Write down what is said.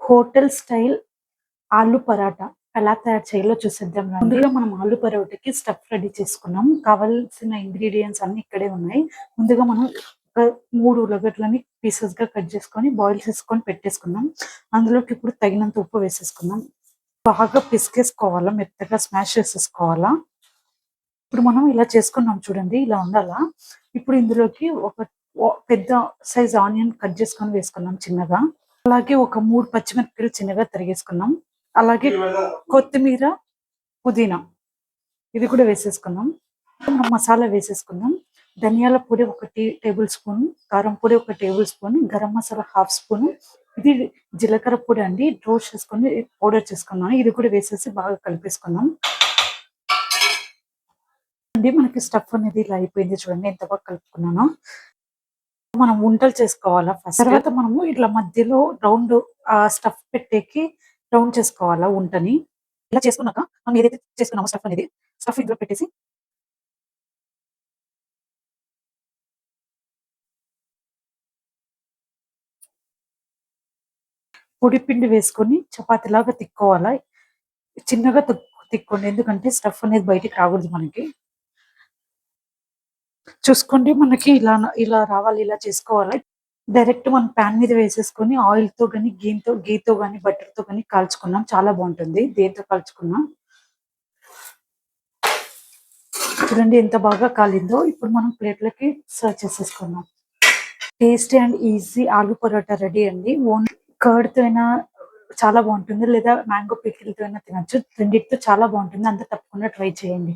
Hotel style ఆలు పరాటా ఎలా తయారు చేయాలో చూసేద్దాం రండి. ముందుగా మనం ఆలు పరోటాకి స్టఫ్ రెడీ చేసుకున్నాం. కావాల్సిన ఇంగ్రీడియంట్స్ అన్ని ఇక్కడే ఉన్నాయి. ముందుగా మనం ఒక 3 ఉల్లగడ్డలని పీసెస్‌గా కట్ చేసుకొని బాయిల్ చేసుకొని పెట్టేసుకుందాం. అందులోకి ఇప్పుడు తగినంత ఉప్పు వేసేసుకుందాం. బాగా పిసికేసుకోవాలా, మెత్తగా స్మాష్ చేసేసుకోవాలా. ఇప్పుడు మనం ఇలా చేసుకున్నాం చూడండి, ఇలా ఉండాలా. ఇప్పుడు ఇందులోకి ఒక పెద్ద సైజ్ ఆనియన్ కట్ చేసుకొని వేసుకున్నాం చిన్నగా. అలాగే ఒక 3 పచ్చిమిరపకాయలు చిన్నగా తరిగేసుకున్నాం. అలాగే కొత్తిమీర, పుదీనా ఇది కూడా వేసేసుకున్నాం. మనం మసాలా వేసేసుకుందాం. ధనియాల పొడి ఒక టేబుల్ స్పూన్, కారం పొడి ఒక table spoon, garam masala half spoon, ఇది జీలకర్ర పొడి అండి, రోస్ట్ చేసుకొని పౌడర్ చేసుకున్నాను. ఇది కూడా వేసేసి బాగా కలిపేసుకుందాం అండి. మనకి స్టఫ్ అనేది ఇలా అయిపోయింది చూడండి, ఎంత బాగా కలుపుకున్నానో. మనం వంటలు చేసుకోవాలా ఫస్ట్. తర్వాత మనము ఇట్లా మధ్యలో రౌండ్ స్టఫ్ పెట్టేకి రౌండ్ చేసుకోవాలా వంటని. ఇలా చేసుకున్నాక మనం ఏదైతే చేసుకున్నామో స్టఫ్ ఇందులో పెట్టేసి పొడి పిండి వేసుకొని చపాతీలాగా తిక్కోవాలా. చిన్నగా తిక్కోండి, ఎందుకంటే స్టఫ్ అనేది బయటికి రాకూడదు మనకి. చూసుకోండి, మనకి ఇలా ఇలా రావాలి, ఇలా చేసుకోవాలి. డైరెక్ట్ మనం పాన్ మీద వేసేసుకొని ఆయిల్‌తో గాని, గీతో గాని, బటర్‌తో గాని కాల్చుకున్నాం. చాలా బాగుంటుంది దేంతో కాల్చుకున్నా. చూడండి ఎంత బాగా కాలిందో. ఇప్పుడు మనం ప్లేట్‌లోకి సర్వ్ చేసేసుకుందాం. Tasty and easy aloo paratha ready అండి. కర్డ్‌తో అయినా చాలా బాగుంటుంది, లేదా మ్యాంగో పికిల్‌తో అయినా తినొచ్చు. రెండిటితో చాలా బాగుంటుంది. అందరూ తప్పకుండా ట్రై చేయండి.